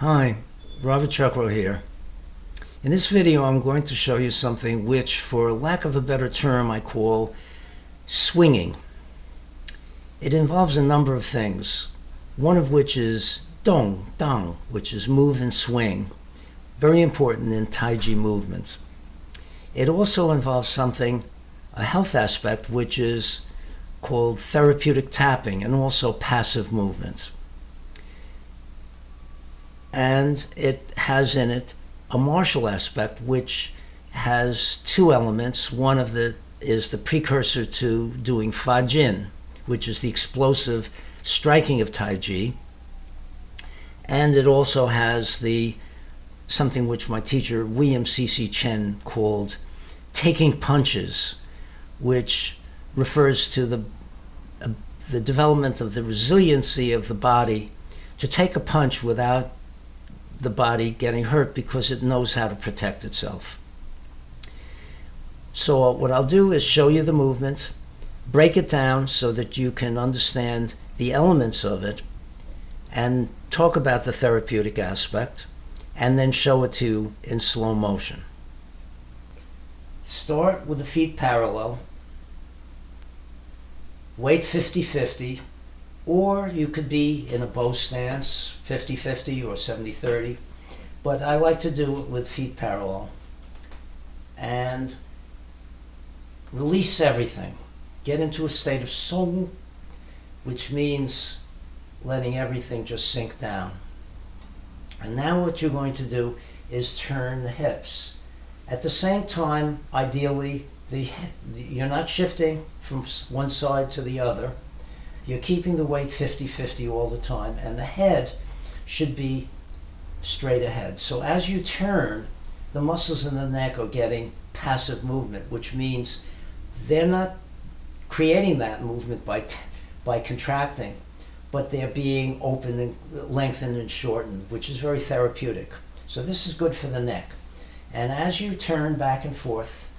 Hi, Robert Chuckrow here. In this video I'm going to show you something which, for lack of a better term, I call swinging. It involves a number of things, one of which is dòng, which is move and swing, very important in Taiji movements. It also involves something, a health aspect, which is called therapeutic tapping and also passive movements. And it has in it a martial aspect, which has two elements. One of the is the precursor to doing Fa-Jin, which is the explosive striking of Taiji. And it also has something which my teacher William C.C. Chen called taking punches, which refers to the development of the resiliency of the body to take a punch without the body getting hurt because it knows how to protect itself. So what I'll do is show you the movement, break it down so that you can understand the elements of it, and talk about the therapeutic aspect, and then show it to you in slow motion. Start with the feet parallel, weight 50-50, or you could be in a bow stance, 50-50 or 70-30, but I like to do it with feet parallel. And release everything. Get into a state of song, which means letting everything just sink down. And now what you're going to do is turn the hips. At the same time, ideally, you're not shifting from one side to the other. You're keeping the weight 50-50 all the time, and the head should be straight ahead. So as you turn, the muscles in the neck are getting passive movement, which means they're not creating that movement by contracting, but they're being opened and lengthened and shortened, which is very therapeutic. So this is good for the neck. And as you turn back and forth,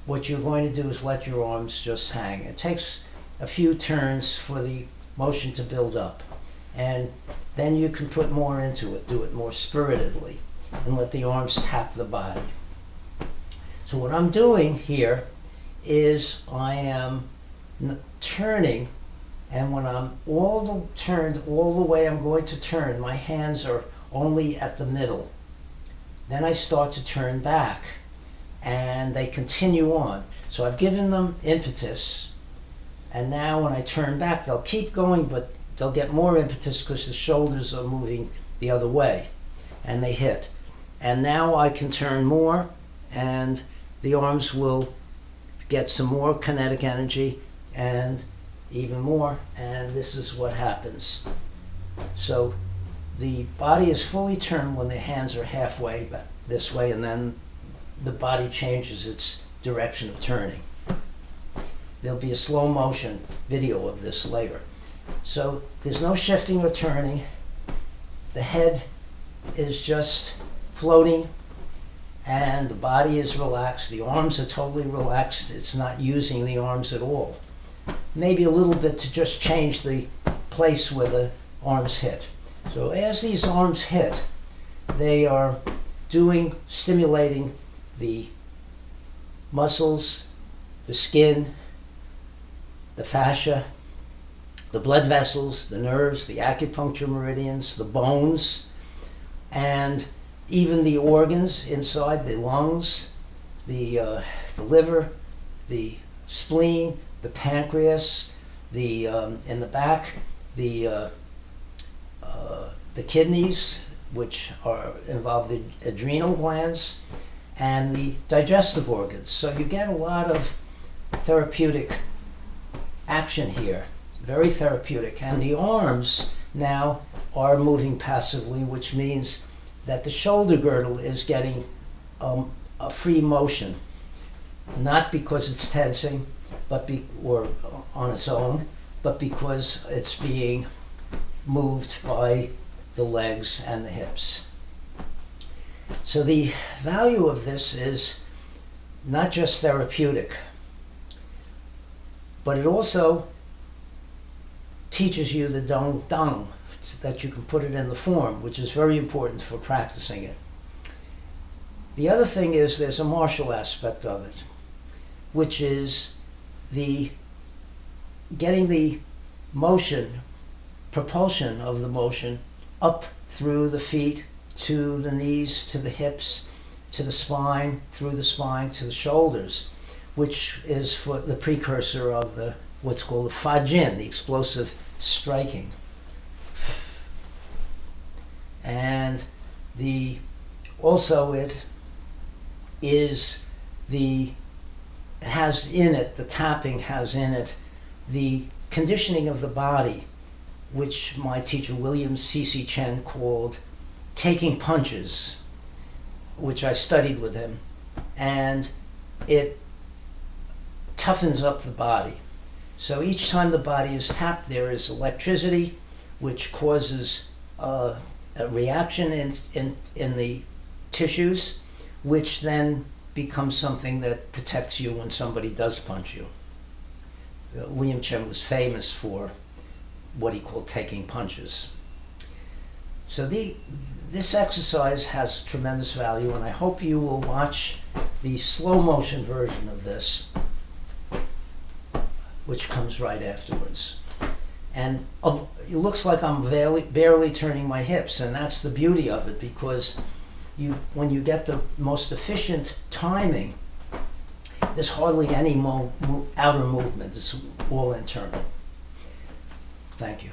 what you're going to do is let your arms just hang. It takes a few turns for the motion to build up, and then you can put more into it, do it more spiritedly, and let the arms tap the body. So what I'm doing here is I am turning, and when I'm turned all the way I'm going to turn, my hands are only at the middle. Then I start to turn back, and they continue on. So I've given them impetus, and now when I turn back, they'll keep going, but they'll get more impetus because the shoulders are moving the other way, and they hit. And now I can turn more, and the arms will get some more kinetic energy, and even more, and this is what happens. So the body is fully turned when the hands are halfway back this way, and then the body changes its direction of turning. There'll be a slow motion video of this later. So there's no shifting or turning. The head is just floating, and the body is relaxed. The arms are totally relaxed. It's not using the arms at all. Maybe a little bit to just change the place where the arms hit. So as these arms hit, they are stimulating the muscles, the skin, the fascia, the blood vessels, the nerves, the acupuncture meridians, the bones, and even the organs inside, the lungs, the liver, the spleen, the pancreas, in the back, the kidneys, which involve the adrenal glands, and the digestive organs. So you get a lot of therapeutic action here, very therapeutic. And the arms now are moving passively, which means that the shoulder girdle is getting a free motion, not because it's tensing, or on its own, but because it's being moved by the legs and the hips. So the value of this is not just therapeutic, but it also teaches you the dòng, so that you can put it in the form, which is very important for practicing it. The other thing is there's a martial aspect of it, which is getting the motion, propulsion of the motion up through the feet, to the knees, to the hips, to the spine, through the spine, to the shoulders, which is for the precursor of what's called the Fa-Jin, the explosive striking. And also it has in it, the tapping has in it the conditioning of the body, which my teacher William C.C. Chen called taking punches, which I studied with him, and it toughens up the body. So each time the body is tapped, there is electricity, which causes a reaction in the tissues, which then becomes something that protects you when somebody does punch you. William Chen was famous for what he called taking punches. So this exercise has tremendous value, and I hope you will watch the slow motion version of this, which comes right afterwards. And it looks like I'm barely turning my hips, and that's the beauty of it, because when you get the most efficient timing, there's hardly any outer movement. It's all internal. Thank you.